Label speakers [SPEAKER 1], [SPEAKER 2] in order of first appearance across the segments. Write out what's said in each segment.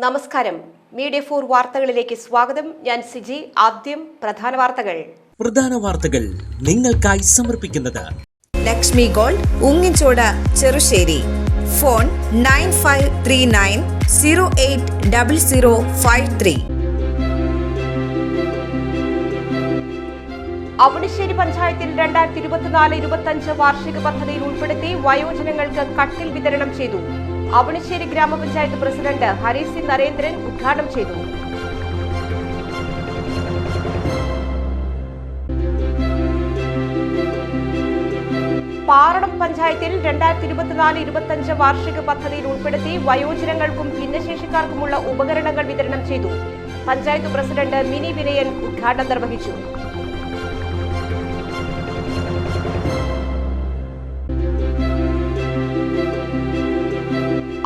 [SPEAKER 1] നമസ്കാരം. മീഡിയ 4 വാർത്തകളിലേക്ക് സ്വാഗതം. ഞാൻ സിജി. ആദ്യം പ്രധാന വാർത്തകൾ
[SPEAKER 2] നിങ്ങൾക്കായി സമർപ്പിക്കുന്നത്
[SPEAKER 3] ലക്ഷ്മി ഗോൾഡ്, ഉങ്ങിച്ചോട്, ചെറുശ്ശേരി. ഫോൺ 9539080053.
[SPEAKER 1] അവണിശ്ശേരി പഞ്ചായത്തിൽ 2024-25 വാർഷിക പദ്ധതിയിൽ ഉൾപ്പെടുത്തി വയോജനങ്ങൾക്ക് കട്ടിൽ വിതരണം ചെയ്തു. അവണിശ്ശേരി ഗ്രാമപഞ്ചായത്ത് പ്രസിഡന്റ് ഹരിസി നരേന്ദ്രൻ ഉദ്ഘാടനം ചെയ്തു. പാറളം പഞ്ചായത്തിൽ 2024-25 വാർഷിക പദ്ധതിയിൽ ഉൾപ്പെടുത്തി വയോജനങ്ങൾക്കും ഭിന്നശേഷിക്കാർക്കുമുള്ള ഉപകരണങ്ങൾ വിതരണം ചെയ്തു. പഞ്ചായത്ത് പ്രസിഡന്റ് മിനി വിനയൻ ഉദ്ഘാടനം നിർവഹിച്ചു.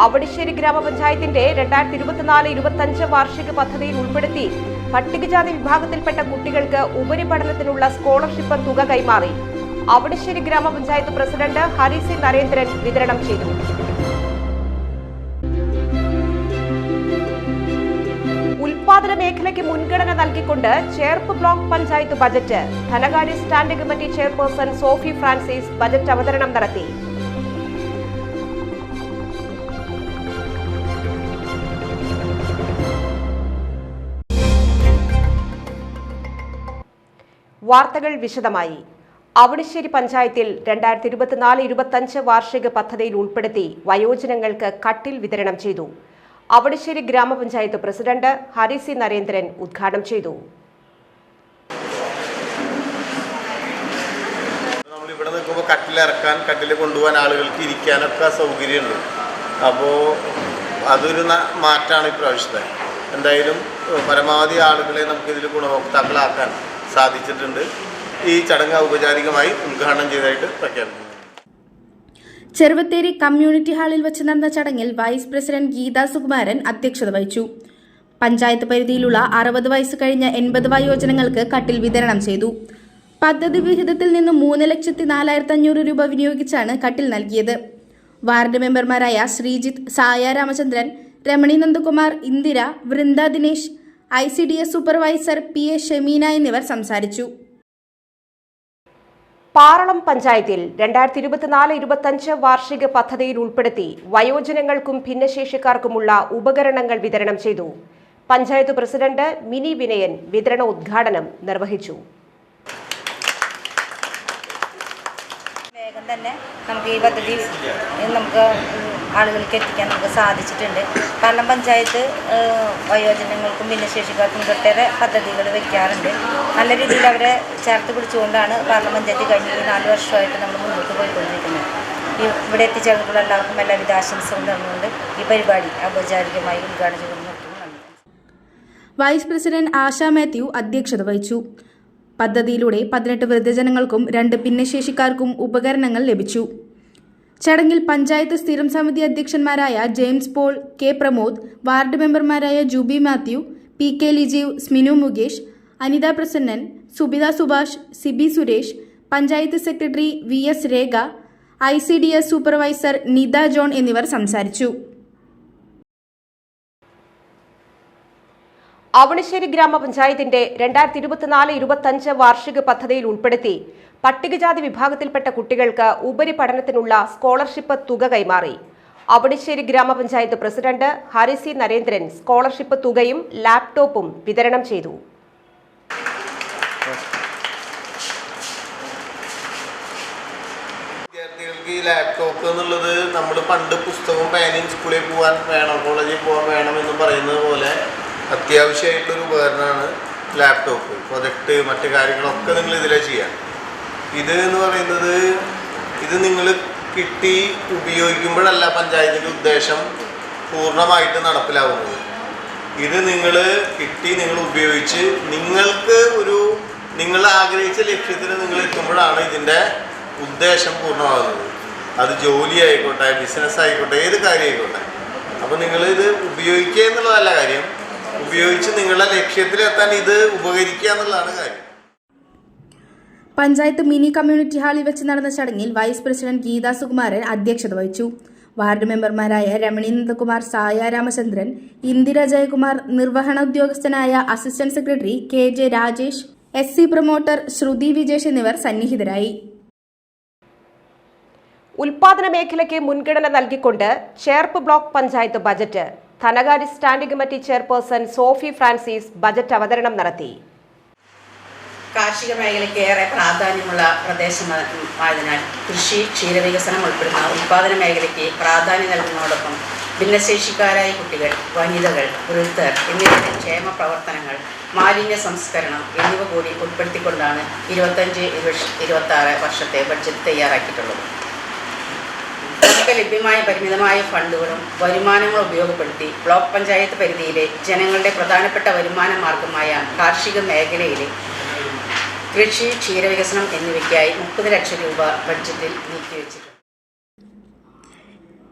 [SPEAKER 1] അവണിശ്ശേരി ഗ്രാമപഞ്ചായത്തിന്റെ 2024-25 വാർഷിക പദ്ധതിയിൽ ഉൾപ്പെടുത്തി പട്ടികജാതി വിഭാഗത്തിൽപ്പെട്ട കുട്ടികൾക്ക് ഉപരിപഠനത്തിനുള്ള സ്കോളർഷിപ്പ് തുക കൈമാറി. അവണിശ്ശേരി ഗ്രാമപഞ്ചായത്ത് പ്രസിഡന്റ് ഹരിസി നരേന്ദ്രൻ വിതരണം ചെയ്തു. ഉൽപാദന മേഖലയ്ക്ക് മുൻഗണന നൽകിക്കൊണ്ട് ചേർപ്പ് ബ്ലോക്ക് പഞ്ചായത്ത് ബജറ്റ്. ധനകാര്യ standing committee chairperson Sophy Francis budget അവതരണം നടത്തി. വാർത്തകൾ വിശദമായി. അവണിശ്ശേരി പഞ്ചായത്തിൽ 2024-25 വാർഷിക പദ്ധതിയിൽ ഉൾപ്പെടുത്തി വയോജനങ്ങൾക്ക് കട്ടിൽ വിതരണം ചെയ്തു. അവണിശ്ശേരി ഗ്രാമപഞ്ചായത്ത് പ്രസിഡന്റ് ഹരിസി നരേന്ദ്രൻ ഉദ്ഘാടനം ചെയ്തു.
[SPEAKER 4] നമ്മളിവിടെ നിൽക്കുമ്പോൾ കട്ടിലിറക്കാൻ, കട്ടിൽ കൊണ്ടുപോകാൻ ആളുകൾക്ക് ഇരിക്കാനൊക്കെ സൗകര്യമുണ്ട്. അപ്പോൾ അതൊരു മാറ്റമാണ് ഇപ്രാവശ്യത്തെ. എന്തായാലും പരമാവധി ആളുകളെ നമുക്കിതിൽ ഗുണഭോക്താക്കളാക്കാൻ സാധിച്ചിട്ടുണ്ട്. ഈ ചടങ്ങ് ഔപചാരികമായി ഉദ്ഘാടനം ചെയ്തതായിട്ട് പ്രഖ്യാപിക്കുന്നു.
[SPEAKER 5] ചെറുവത്തേരി കമ്മ്യൂണിറ്റി ഹാളിൽ വെച്ച് നടന്ന ചടങ്ങിൽ വൈസ് പ്രസിഡന്റ് ഗീതാ സുകുമാരൻ അധ്യക്ഷത വഹിച്ചു. പഞ്ചായത്ത് പരിധിയിലുള്ള 60 വയസ്സ് കഴിഞ്ഞ 80 വയോജനങ്ങൾക്ക് കട്ടിൽ വിതരണം ചെയ്തു. പദ്ധതി വിഹിതത്തിൽ നിന്ന് 3,04,500 രൂപ വിനിയോഗിച്ചാണ് കട്ടിൽ നൽകിയത്. വാർഡ് മെമ്പർമാരായ Sreejith, Saya Ramachandran, Ramani Nandakumar, Indira, Vrinda Dinesh, ICDS supervisor PA Shameena എന്നിവർ സംസാരിച്ചു.
[SPEAKER 1] പാറളം പഞ്ചായത്തിൽ 2024-25 വാർഷിക പദ്ധതിയിൽ ഉൾപ്പെടുത്തി വയോജനങ്ങൾക്കും ഭിന്നശേഷിക്കാർക്കുമുള്ള ഉപകരണങ്ങൾ വിതരണം ചെയ്തു. പഞ്ചായത്ത് പ്രസിഡന്റ് മിനി വിനയൻ വിതരണോദ്ഘാടനം നിർവഹിച്ചു.
[SPEAKER 6] വേഗം തന്നെ നമുക്ക് ഈ പദ്ധതി ആളുകൾക്ക് എത്തിക്കാൻ നമുക്ക് സാധിച്ചിട്ടുണ്ട്. പാറളം പഞ്ചായത്ത് വയോജനങ്ങൾക്കും ഭിന്നശേഷിക്കാർക്കും ഒട്ടേറെ പദ്ധതികൾ വയ്ക്കാറുണ്ട്. നല്ല രീതിയിൽ അവരെ ചേർത്ത് പിടിച്ചുകൊണ്ടാണ് പാറളം പഞ്ചായത്ത് കഴിഞ്ഞ 4 വർഷമായിട്ട് നമ്മൾ മുന്നോട്ട് പോയിക്കൊണ്ടിരിക്കുന്നത്. ഇവിടെ എത്തിച്ചേർന്നിട്ടുള്ള എല്ലാവർക്കും എല്ലാവിധ ആശംസകളും നേർന്നുകൊണ്ട് ഈ പരിപാടി ഔപചാരികമായി ഉദ്ഘാടനം ചെയ്തു.
[SPEAKER 5] വൈസ് പ്രസിഡന്റ് ആശ മാത്യു അധ്യക്ഷത വഹിച്ചു. പദ്ധതിയിലൂടെ 18 വൃദ്ധജനങ്ങൾക്കും 2 ഭിന്നശേഷിക്കാർക്കും ഉപകരണങ്ങൾ ലഭിച്ചു. ചടങ്ങിൽ പഞ്ചായത്ത് സ്ഥിരം സമിതി അധ്യക്ഷന്മാരായ ജെയിംസ് പോൾ, കെ പ്രമോദ്, വാർഡ് മെമ്പർമാരായ Juby Mathew, PK Lijeev, Sminu Mukesh, Anitha Prasannan, Subitha Subhash, Sibi Suresh, panchayat secretary VS Rekha, ICDS supervisor Nitha John എന്നിവർ സംസാരിച്ചു.
[SPEAKER 1] അവണിശ്ശേരി ഗ്രാമപഞ്ചായത്തിന്റെ 2024-25 വാർഷിക പദ്ധതിയിൽ ഉൾപ്പെടുത്തി പട്ടികജാതി വിഭാഗത്തിൽപ്പെട്ട കുട്ടികൾക്ക് ഉപരിപഠനത്തിനുള്ള സ്കോളർഷിപ്പ് തുക കൈമാറി. അവണിശ്ശേരി ഗ്രാമപഞ്ചായത്ത് പ്രസിഡന്റ് ഹരിസി നരേന്ദ്രൻ സ്കോളർഷിപ്പ് തുകയും ലാപ്ടോപ്പും വിതരണം ചെയ്തു.
[SPEAKER 4] വിദ്യാർത്ഥികൾക്ക് ഈ ലാപ്ടോപ്പ് എന്നുള്ളത് നമ്മൾ പണ്ട് പുസ്തകവും പേനയും സ്കൂളിൽ പോകാൻ വേണം, കോളേജിൽ പോകാൻ വേണം എന്ന് പറയുന്നത് പോലെ അത്യാവശ്യമായിട്ടൊരു ഉപകരണമാണ് ലാപ്ടോപ്പ്. പ്രൊജക്റ്റ്, മറ്റു കാര്യങ്ങളൊക്കെ നിങ്ങൾ ഇതിലേ ചെയ്യാം. ഇത് എന്ന് പറയുന്നത് ഇത് നിങ്ങൾ കിട്ടി ഉപയോഗിക്കുമ്പോഴല്ല പഞ്ചായത്തിൻ്റെ ഉദ്ദേശം പൂർണ്ണമായിട്ട് നടപ്പിലാവുന്നത്. ഇത് നിങ്ങൾ കിട്ടി, നിങ്ങൾ ഉപയോഗിച്ച് നിങ്ങൾ ആഗ്രഹിച്ച ലക്ഷ്യത്തിന് നിങ്ങൾ എത്തുമ്പോഴാണ് ഇതിൻ്റെ ഉദ്ദേശം പൂർണ്ണമാകുന്നത്. അത് ജോലി ആയിക്കോട്ടെ, ബിസിനസ് ആയിക്കോട്ടെ, ഏത് കാര്യം ആയിക്കോട്ടെ. അപ്പോൾ നിങ്ങളിത് ഉപയോഗിക്കുക എന്നുള്ളതല്ല കാര്യം, ഉപയോഗിച്ച് നിങ്ങളുടെ ലക്ഷ്യത്തിലെത്താൻ ഇത് ഉപകരിക്കുക എന്നുള്ളതാണ് കാര്യം.
[SPEAKER 5] പഞ്ചായത്ത് മിനി കമ്മ്യൂണിറ്റി ഹാളിൽ വെച്ച് നടന്ന ചടങ്ങിൽ വൈസ് പ്രസിഡന്റ് ഗീതാ സുകുമാരൻ അധ്യക്ഷത വഹിച്ചു. വാർഡ് മെമ്പർമാരായ രമണി നന്ദകുമാർ, സായ രാമചന്ദ്രൻ, ഇന്ദിര ജയകുമാർ, നിർവഹണ ഉദ്യോഗസ്ഥനായ assistant secretary KJ Rajesh, SC promoter Sruthi Vijesh എന്നിവർ സന്നിഹിതരായി.
[SPEAKER 1] ഉൽപാദന മേഖലയ്ക്ക് മുൻഗണന നൽകിക്കൊണ്ട് ചേർപ്പ് ബ്ലോക്ക് പഞ്ചായത്ത് ബജറ്റ്. ധനകാര്യ standing committee chairperson Sophy Francis budget അവതരണം നടത്തി.
[SPEAKER 7] കാർഷിക മേഖലയ്ക്ക് ഏറെ പ്രാധാന്യമുള്ള പ്രദേശമായതിനാൽ കൃഷി, ക്ഷീരവികസനം ഉൾപ്പെടുന്ന ഉൽപാദന മേഖലയ്ക്ക് പ്രാധാന്യം നൽകുന്നതോടൊപ്പം ഭിന്നശേഷിക്കാരായ കുട്ടികൾ, വനിതകൾ, വൃദ്ധർ എന്നിവരുടെ ക്ഷേമ പ്രവർത്തനങ്ങൾ, മാലിന്യ സംസ്കരണം എന്നിവ കൂടി ഉൾപ്പെടുത്തിക്കൊണ്ടാണ് 25-26 വർഷത്തെ ബഡ്ജറ്റ് തയ്യാറാക്കിയിട്ടുള്ളത്. നമുക്ക് ലഭ്യമായ പരിമിതമായ ഫണ്ടുകളും വരുമാനങ്ങളും ഉപയോഗപ്പെടുത്തി ബ്ലോക്ക് പഞ്ചായത്ത് പരിധിയിലെ ജനങ്ങളുടെ പ്രധാനപ്പെട്ട വരുമാന മാർഗമായ കാർഷിക മേഖലയിലെ കൃഷി, ക്ഷീരവികസനം എന്നിവയ്ക്കായി 30 ലക്ഷം രൂപ ബഡ്ജറ്റിൽ നീക്കിവെച്ചിട്ടുണ്ട്.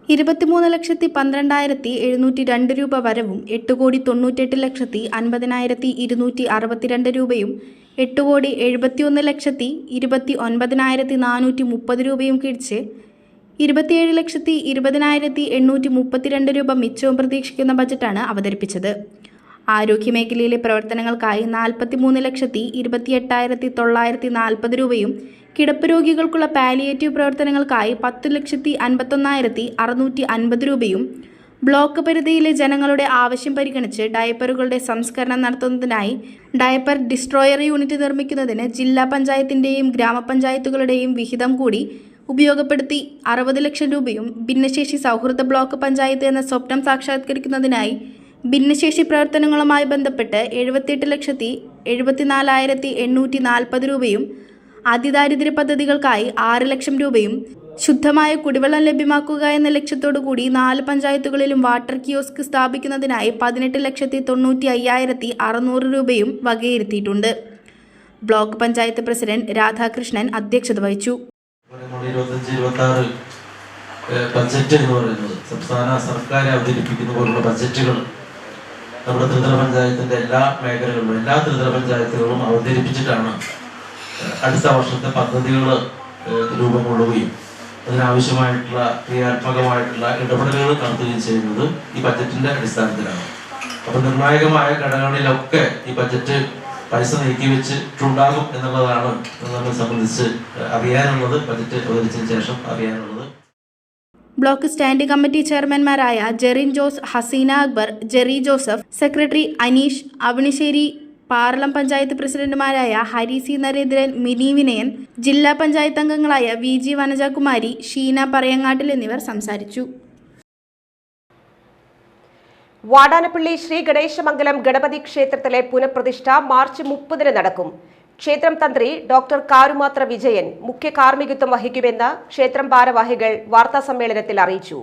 [SPEAKER 5] 23,12,702 രൂപ വരവും 8,98,50,262 രൂപയും 8,71,29,430 രൂപയും കിഴിച്ച് 27,20,832 രൂപ മിച്ചവും പ്രതീക്ഷിക്കുന്ന ബജറ്റാണ് അവതരിപ്പിച്ചത്. ആരോഗ്യമേഖലയിലെ പ്രവർത്തനങ്ങൾക്കായി 43,28,940 രൂപയും കിടപ്പ് രോഗികൾക്കുള്ള പാലിയേറ്റീവ് പ്രവർത്തനങ്ങൾക്കായി 10,51,650 രൂപയും ബ്ലോക്ക് പരിധിയിലെ ജനങ്ങളുടെ ആവശ്യം പരിഗണിച്ച് ഡയപ്പറുകളുടെ സംസ്കരണം നടത്തുന്നതിനായി ഡയപ്പർ ഡിസ്ട്രോയർ യൂണിറ്റ് നിർമ്മിക്കുന്നതിന് ജില്ലാ പഞ്ചായത്തിൻ്റെയും ഗ്രാമപഞ്ചായത്തുകളുടെയും വിഹിതം കൂടി ഉപയോഗപ്പെടുത്തി 60 ലക്ഷം രൂപയും ഭിന്നശേഷി സൗഹൃദ ബ്ലോക്ക് പഞ്ചായത്ത് എന്ന സ്വപ്നം സാക്ഷാത്കരിക്കുന്നതിനായി ഭിന്നശേഷി പ്രവർത്തനങ്ങളുമായി ബന്ധപ്പെട്ട് 78,74,840 രൂപയും അതിദാരിദ്ര്യ പദ്ധതികൾക്കായി 6 ലക്ഷം രൂപയും ശുദ്ധമായ കുടിവെള്ളം ലഭ്യമാക്കുക എന്ന ലക്ഷ്യത്തോടു കൂടി 4 പഞ്ചായത്തുകളിലും വാട്ടർ കിയോസ്ക് സ്ഥാപിക്കുന്നതിനായി 18,95,600 രൂപയും വകയിരുത്തിയിട്ടുണ്ട്. ബ്ലോക്ക് പഞ്ചായത്ത് പ്രസിഡന്റ് രാധാകൃഷ്ണൻ അധ്യക്ഷത വഹിച്ചു.
[SPEAKER 8] 25-26 ബഡ്ജറ്റ് എന്ന് പറയുന്നത് സംസ്ഥാന സർക്കാർ അവതരിപ്പിക്കുന്ന പോലുള്ള ബഡ്ജറ്റുകൾ നമ്മുടെ ത്രിതല പഞ്ചായത്തിന്റെ എല്ലാ മേഖലകളിലും എല്ലാ ത്രിതല പഞ്ചായത്തുകളും അവതരിപ്പിച്ചിട്ടാണ് അടുത്ത വർഷത്തെ പദ്ധതികൾ രൂപം കൊള്ളുകയും അതിനാവശ്യമായിട്ടുള്ള ക്രിയാത്മകമായിട്ടുള്ള ഇടപെടലുകൾ നടത്തുകയും ചെയ്യുന്നത് ഈ ബഡ്ജറ്റിന്റെ അടിസ്ഥാനത്തിലാണ്. അപ്പോൾ നിർണായകമായ ഘടകങ്ങളിലൊക്കെ ഈ ബഡ്ജറ്റ് പൈസ നീക്കി വെച്ചിട്ടുണ്ടാകും എന്നുള്ളതാണ് നമ്മെ സംബന്ധിച്ച് അറിയാനുള്ളത്, ബജറ്റ് അവതരിച്ചതിന് ശേഷം അറിയാനുള്ളത്.
[SPEAKER 5] ബ്ലോക്ക് സ്റ്റാൻഡിംഗ് കമ്മിറ്റി ചെയർമാൻമാരായ ജെറിൻ ജോസ്, ഹസീന അക്ബർ, ജെറി ജോസഫ്, സെക്രട്ടറി അനീഷ് അവണിശ്ശേരി, പാർലം പഞ്ചായത്ത് പ്രസിഡന്റുമാരായ ഹരി സി നരേന്ദ്രൻ, മിനി വിനയൻ, ജില്ലാ പഞ്ചായത്ത് അംഗങ്ങളായ VG വനജകുമാരി, ഷീന പറയങ്ങാട്ടിൽ എന്നിവർ സംസാരിച്ചു.
[SPEAKER 1] വാടാനപ്പള്ളി ശ്രീ ഗണേശമംഗലം ഗണപതി ക്ഷേത്രത്തിലെ പുനഃപ്രതിഷ്ഠ മാർച്ച് 30 നടക്കും. ക്ഷേത്രം തന്ത്രി ഡോക്ടർ കാരുമാത്ര വിജയൻ മുഖ്യ കാർമ്മികത്വം വഹിക്കുമെന്ന് ക്ഷേത്രം ഭാരവാഹികൾ വാർത്താസമ്മേളനത്തിൽ അറിയിച്ചു.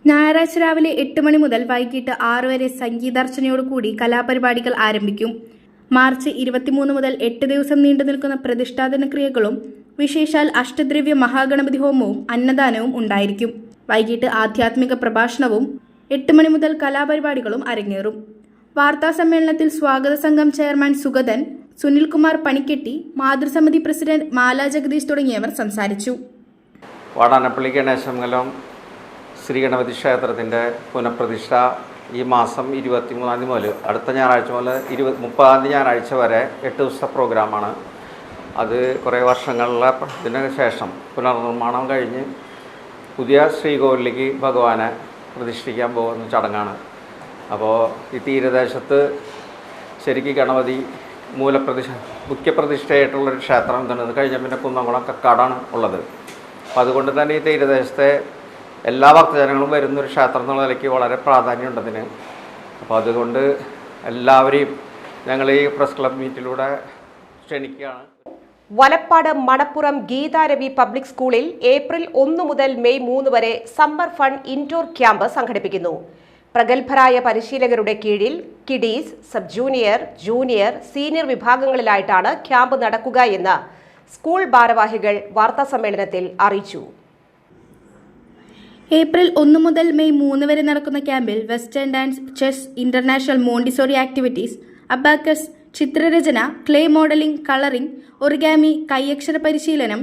[SPEAKER 5] ഞായറാഴ്ച രാവിലെ 8 മണി മുതൽ വൈകിട്ട് 6 വരെ സംഗീതാർച്ചനയോടുകൂടി കലാപരിപാടികൾ ആരംഭിക്കും. മാർച്ച് 23 മുതൽ 8 ദിവസം നീണ്ടു നിൽക്കുന്ന പ്രതിഷ്ഠാദന ക്രിയകളും വിശേഷാൽ അഷ്ടദ്രവ്യ മഹാഗണപതി ഹോമവും അന്നദാനവും ഉണ്ടായിരിക്കും. വൈകിട്ട് ആധ്യാത്മിക പ്രഭാഷണവും 8 മണി മുതൽ കലാപരിപാടികളും അരങ്ങേറും. വാർത്താ സമ്മേളനത്തിൽ സ്വാഗത സംഘം ചെയർമാൻ സുഗതൻ, സുനിൽകുമാർ പണിക്കെട്ടി, മാതൃസമിതി പ്രസിഡന്റ് മാല ജഗദീഷ് തുടങ്ങിയവർ സംസാരിച്ചു.
[SPEAKER 9] വാടാനപ്പള്ളി ഗണേശമംഗലം ശ്രീ ഗണപതി ക്ഷേത്രത്തിൻ്റെ പുനഃപ്രതിഷ്ഠ ഈ മാസം 23 മുതൽ അടുത്ത ഞായറാഴ്ച മുതൽ 30 ഞായറാഴ്ച വരെ 8 ദിവസത്തെ പ്രോഗ്രാമാണ്. അത് കുറേ വർഷങ്ങളിലെ ഇതിന് ശേഷം പുനർനിർമ്മാണം കഴിഞ്ഞ് പുതിയ ശ്രീകോവിലേക്ക് ഭഗവാനെ പ്രതിഷ്ഠിക്കാൻ പോകുന്ന ചടങ്ങാണ്. അപ്പോൾ ഈ തീരദേശത്ത് ശരിക്കും ഗണപതി മുഖ്യപ്രതിഷ്ഠയായിട്ടുള്ളൊരു ക്ഷേത്രം ഇതാണ്. കഴിഞ്ഞ പിന്നെ കുന്നംകുളം കക്കാടാണ് ഉള്ളത്. അപ്പോൾ അതുകൊണ്ട് തന്നെ ഈ തീരദേശത്തെ എല്ലാ ഭക്തജനങ്ങളും വരുന്നൊരു ക്ഷേത്രം എന്നുള്ള നിലയ്ക്ക് വളരെ പ്രാധാന്യമുണ്ടതിന്. അപ്പോൾ അതുകൊണ്ട് എല്ലാവരെയും ഞങ്ങൾ ഈ പ്രസ് ക്ലബ് മീറ്റിലൂടെ ക്ഷണിക്കുകയാണ്.
[SPEAKER 1] വലപ്പാട് മണപ്പുറം ഗീതാരവി പബ്ലിക് സ്കൂളിൽ ഏപ്രിൽ 1 മുതൽ മെയ് 3 വരെ സമ്മർ ഫൺ ഇൻഡോർ ക്യാമ്പ് സംഘടിപ്പിക്കുന്നു. പ്രഗത്ഭരായ പരിശീലകരുടെ കീഴിൽ kiddies, sub junior, junior, senior വിഭാഗങ്ങളിലായിട്ടാണ് ക്യാമ്പ് നടക്കുക എന്ന് സ്കൂൾ ഭാരവാഹികൾ വാർത്താസമ്മേളനത്തിൽ അറിയിച്ചു.
[SPEAKER 5] ഏപ്രിൽ 1 മുതൽ മെയ് 3 വരെ നടക്കുന്ന ക്യാമ്പിൽ western dance, chess, international Montessori activities, abacus, ചിത്രരചന, ക്ലേ മോഡലിംഗ്, കളറിംഗ്, ഒറിഗാമി, കൈയക്ഷര പരിശീലനം,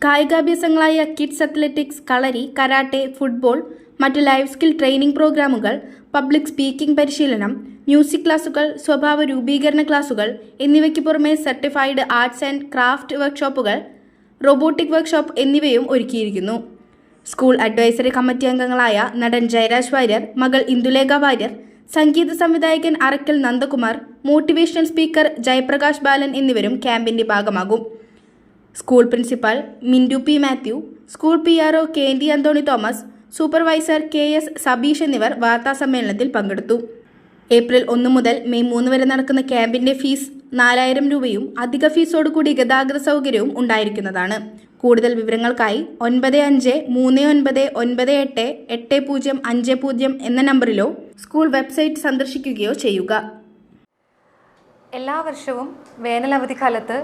[SPEAKER 5] കായികാഭ്യാസങ്ങളായ കിഡ്സ് അത്ലറ്റിക്സ്, കളരി, കരാട്ടെ, ഫുട്ബോൾ, മറ്റ് ലൈഫ് സ്കിൽ ട്രെയിനിംഗ് പ്രോഗ്രാമുകൾ, പബ്ലിക് സ്പീക്കിംഗ് പരിശീലനം, മ്യൂസിക് ക്ലാസുകൾ, സ്വഭാവ രൂപീകരണ ക്ലാസുകൾ എന്നിവയ്ക്ക് പുറമെ സർട്ടിഫൈഡ് ആർട്സ് ആൻഡ് ക്രാഫ്റ്റ് വർക്ക്ഷോപ്പുകൾ, റോബോട്ടിക് വർക്ക്ഷോപ്പ് എന്നിവയും ഒരുക്കിയിരിക്കുന്നു. സ്കൂൾ അഡ്വൈസറി കമ്മിറ്റി അംഗങ്ങളായ നടൻ ജയരാജ് വാര്യർ, മകൾ ഇന്ദുലേഖ വാര്യർ, സംഗീത സംവിധായകൻ അറക്കൽ നന്ദകുമാർ, മോട്ടിവേഷണൽ സ്പീക്കർ ജയപ്രകാശ് ബാലൻ എന്നിവരും ക്യാമ്പിന്റെ ഭാഗമാകും. School principal Mindu P Mathew, school PRO KD Anthony Thomas, supervisor KS Sabeesh എന്നിവർ വാർത്താസമ്മേളനത്തിൽ പങ്കെടുത്തു. ഏപ്രിൽ 1 മുതൽ മെയ് 3 വരെ നടക്കുന്ന ക്യാമ്പിന്റെ ഫീസ് 4000 രൂപയും അധിക ഫീസോടുകൂടി ഗതാഗത സൗകര്യവും ഉണ്ടായിരിക്കുന്നതാണ്. കൂടുതൽ വിവരങ്ങൾക്കായി 9539988050 എന്ന നമ്പറിലോ സ്കൂൾ വെബ്സൈറ്റ് സന്ദർശിക്കുകയോ ചെയ്യുക.
[SPEAKER 10] എല്ലാ വർഷവും വേനലവധിക്കാലത്ത്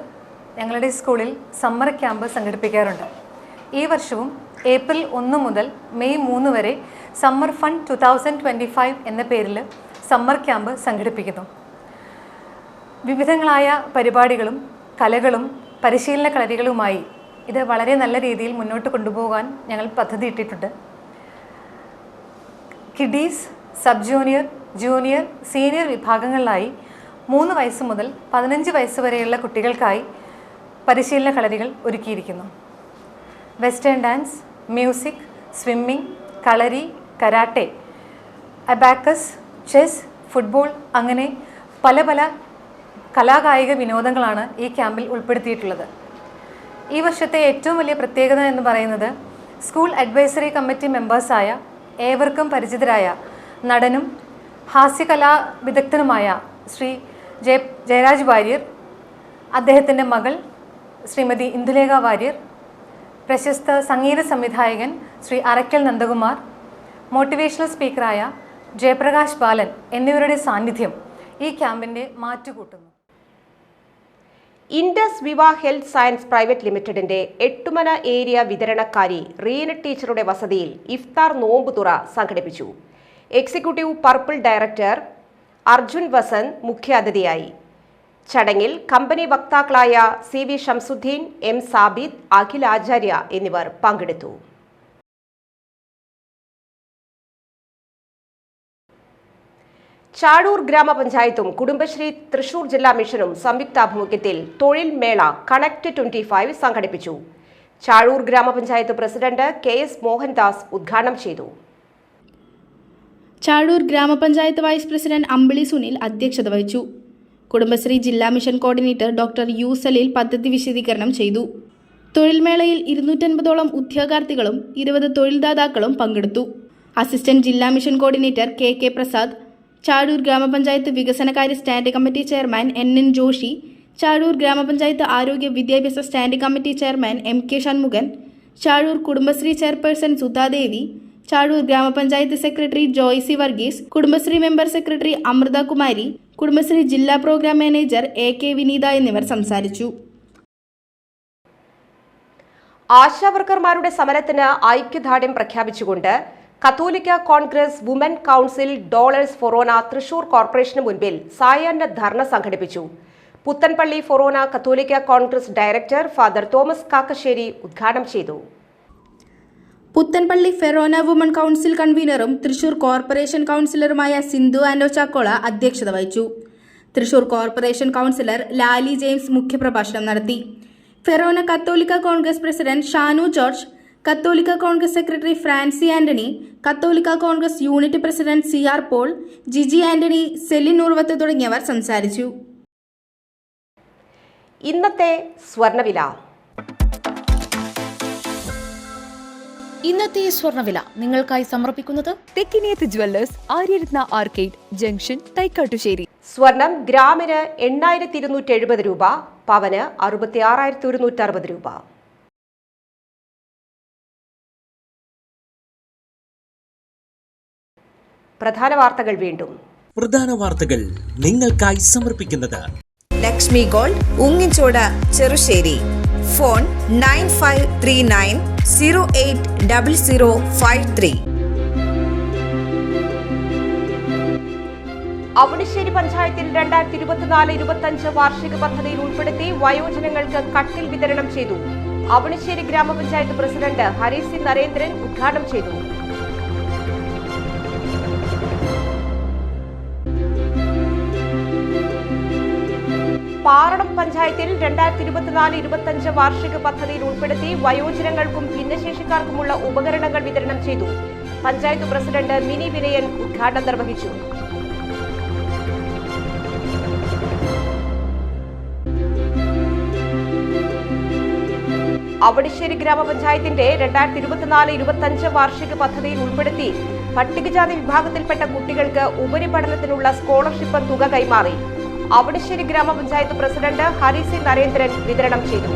[SPEAKER 10] ഞങ്ങളുടെ സ്കൂളിൽ സമ്മർ ക്യാമ്പ് സംഘടിപ്പിക്കാറുണ്ട്. ഈ വർഷവും ഏപ്രിൽ 1 മുതൽ മെയ് 3 വരെ സമ്മർ ഫണ്ട് 2025 എന്ന പേരിൽ സമ്മർ ക്യാമ്പ് സംഘടിപ്പിക്കുന്നു. വിവിധങ്ങളായ പരിപാടികളും കലകളും പരിശീലന കളരികളുമായി ഇത് വളരെ നല്ല രീതിയിൽ മുന്നോട്ട് കൊണ്ടുപോകാൻ ഞങ്ങൾ പദ്ധതി ഇട്ടിട്ടുണ്ട്. Kiddies, sub junior, junior, senior വിഭാഗങ്ങളിലായി 3 വയസ്സ് മുതൽ 15 വയസ്സ് വരെയുള്ള കുട്ടികൾക്കായി പരിശീലന കളരികൾ ഒരുക്കിയിരിക്കുന്നു. വെസ്റ്റേൺ ഡാൻസ്, മ്യൂസിക്, സ്വിമ്മിംഗ്, കളരി, കരാട്ടെ, അബാക്കസ്, ചെസ്, ഫുട്ബോൾ അങ്ങനെ പല പല കലാകായിക വിനോദങ്ങളാണ് ഈ ക്യാമ്പിൽ ഉൾപ്പെടുത്തിയിട്ടുള്ളത്. ഈ വർഷത്തെ ഏറ്റവും വലിയ പ്രത്യേകത എന്ന് പറയുന്നത് സ്കൂൾ അഡ്വൈസറി കമ്മിറ്റി മെമ്പേഴ്സായ ഏവർക്കും പരിചിതരായ നടനും ഹാസ്യകലാ വിദഗ്ധനുമായ ശ്രീ ജയരാജ് വാര്യർ, അദ്ദേഹത്തിൻ്റെ മകൾ ശ്രീമതി ഇന്ദുലേഖ വാര്യർ, പ്രശസ്ത സംഗീത സംവിധായകൻ ശ്രീ അറക്കൽ നന്ദകുമാർ, മോട്ടിവേഷണൽ സ്പീക്കറായ ജയപ്രകാശ് ബാലൻ എന്നിവരുടെ സാന്നിധ്യം ഈ ക്യാമ്പിൻ്റെ മാറ്റുകൂട്ടുന്നു.
[SPEAKER 1] ഇൻഡസ് വിവ ഹെൽത്ത് സയൻസ് പ്രൈവറ്റ് ലിമിറ്റഡിന്റെ എട്ടുമന ഏരിയ വിതരണക്കാരി റീന ടീച്ചറുടെ വസതിയിൽ ഇഫ്താർ നോമ്പുതുറ സംഘടിപ്പിച്ചു. Executive purple director Arjun Vasanth മുഖ്യാതിഥിയായി. ചടങ്ങിൽ കമ്പനി വക്താക്കളായ CV ഷംസുദ്ദീൻ, M സാബിദ്, അഖിൽ ആചാര്യ എന്നിവർ പങ്കെടുത്തു. ചാഴൂർ ഗ്രാമപഞ്ചായത്തും കുടുംബശ്രീ തൃശൂർ ജില്ലാ മിഷനും സംയുക്താഭിമുഖ്യത്തിൽ തൊഴിൽ മേള കണക്ട് 25 സംഘടിപ്പിച്ചു. ചാഴൂർ ഗ്രാമപഞ്ചായത്ത് പ്രസിഡന്റ് KS മോഹൻദാസ് ഉദ്ഘാടനം ചെയ്തു.
[SPEAKER 5] ചാഴൂർ ഗ്രാമപഞ്ചായത്ത് വൈസ് പ്രസിഡന്റ് അമ്പിളി സുനിൽ അധ്യക്ഷത വഹിച്ചു. കുടുംബശ്രീ ജില്ലാ mission coordinator doctor U Saleel പദ്ധതി വിശദീകരണം ചെയ്തു. തൊഴിൽമേളയിൽ 250ഓളം ഉദ്യോഗാർത്ഥികളും 20 തൊഴിൽദാതാക്കളും പങ്കെടുത്തു. അസിസ്റ്റന്റ് ജില്ലാ mission coordinator KK Prasad, Chazhoor ഗ്രാമപഞ്ചായത്ത് വികസനകാര്യ standing committee chairman NN Joshi, Chazhoor ഗ്രാമപഞ്ചായത്ത് ആരോഗ്യ വിദ്യാഭ്യാസ standing committee chairman MK Shanmukhan, Chazhoor Kudumbashree chairperson Sudhadevi, Chazhoor ഗ്രാമപഞ്ചായത്ത് secretary Joycee Varghese, Kudumbashree member secretary Amritha Kumari, Kudumbashree ജില്ലാ പ്രോഗ്രാം മാനേജർ AK വിനീത എന്നിവർ സംസാരിച്ചു.
[SPEAKER 1] ആശാവർക്കർമാരുടെ സമരത്തിന് ഐക്യദാർഢ്യം പ്രഖ്യാപിച്ചുകൊണ്ട് Catholic Congress woman council Dolours forane Thrissur കോർപ്പറേഷന് മുൻപിൽ സായാഹ്ന ധർണ സംഘടിപ്പിച്ചു. Puthenpally forane Catholic Congress director Father Thomas Kakkassery ഉദ്ഘാടനം ചെയ്തു.
[SPEAKER 5] പുത്തൻപള്ളി ഫെറോന വുമൺ കൗൺസിൽ കൺവീനറും തൃശൂർ കോർപ്പറേഷൻ കൗൺസിലറുമായ സിന്ധു ആൻഡോ ചാക്കോള അധ്യക്ഷത വഹിച്ചു. Thrissur corporation councillor Lali James മുഖ്യപ്രഭാഷണം നടത്തി. ഫെറോന കത്തോലിക്ക കോൺഗ്രസ് പ്രസിഡന്റ് ഷാനു ജോർജ്, കത്തോലിക്ക Congress secretary Francy Antony, Catholic Congress unit president CR Paul, Jiji Antony, Celine Urvath തുടങ്ങിയവർ സംസാരിച്ചു.
[SPEAKER 1] ഇന്നത്തെ സ്വർണ്ണവില.
[SPEAKER 11] ഇന്നത്തെ സ്വർണ്ണവില നിങ്ങൾക്കായി സമർപ്പിക്കുന്നത്
[SPEAKER 12] Thekkiniyath jewellers, Aryaratna arcade junction, Thaikkattussery.
[SPEAKER 1] സ്വർണം ഗ്രാമിന് 8270 രൂപ, പവന് 66,160 രൂപ. പ്രധാന വാർത്തകൾ വീണ്ടും.
[SPEAKER 2] പ്രധാന വാർത്തകൾ നിങ്ങൾക്കായി സമർപ്പിക്കുന്നത്
[SPEAKER 3] ലക്ഷ്മി ഗോൾഡ്, ഉങ്ങിച്ചോട്, ചെറുശ്ശേരി. ഫോൺ 9539080053.
[SPEAKER 1] അവണിശ്ശേരി പഞ്ചായത്തിൽ 2024-25 വാർഷിക പദ്ധതിയിൽ ഉൾപ്പെടുത്തി വയോജനങ്ങൾക്ക് കട്ടിൽ വിതരണം ചെയ്തു. അവണിശ്ശേരി ഗ്രാമപഞ്ചായത്ത് പ്രസിഡന്റ് ഹരി സി നരേന്ദ്രൻ ഉദ്ഘാടനം ചെയ്തു. പാറളം പഞ്ചായത്തിൽ 2024-25 വാർഷിക പദ്ധതിയിൽ ഉൾപ്പെടുത്തി വയോജനങ്ങൾക്കും ഭിന്നശേഷിക്കാർക്കുമുള്ള ഉപകരണങ്ങൾ വിതരണം ചെയ്തു. പഞ്ചായത്ത് പ്രസിഡന്റ് മിനി വിനയൻ ഉദ്ഘാടനം നിർവഹിച്ചു. അവണിശ്ശേരി ഗ്രാമപഞ്ചായത്തിന്റെ 2024-25 വാർഷിക പദ്ധതിയിൽ ഉൾപ്പെടുത്തി പട്ടികജാതി വിഭാഗത്തിൽപ്പെട്ട കുട്ടികൾക്ക് ഉപരിപഠനത്തിനുള്ള സ്കോളർഷിപ്പ് തുക കൈമാറി. അവണിശ്ശേരി ഗ്രാമപഞ്ചായത്ത് പ്രസിഡന്റ് ഹരി സി നരേന്ദ്രൻ വിതരണം ചെയ്തു.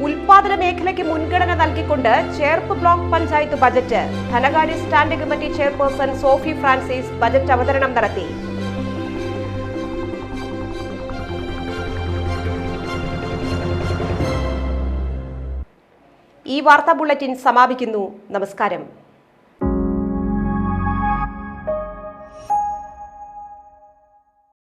[SPEAKER 1] ഉൽപാദന മേഖലയ്ക്ക് മുൻഗണന നൽകിക്കൊണ്ട് ചേർപ്പ് ബ്ലോക്ക് പഞ്ചായത്ത് ബജറ്റ് ധനകാര്യ standing committee chairperson Sophy Francis budget അവതരണം നടത്തി. ഈ വാർത്താ ബുള്ളറ്റിൻ സമാപിക്കുന്നു. നമസ്കാരം.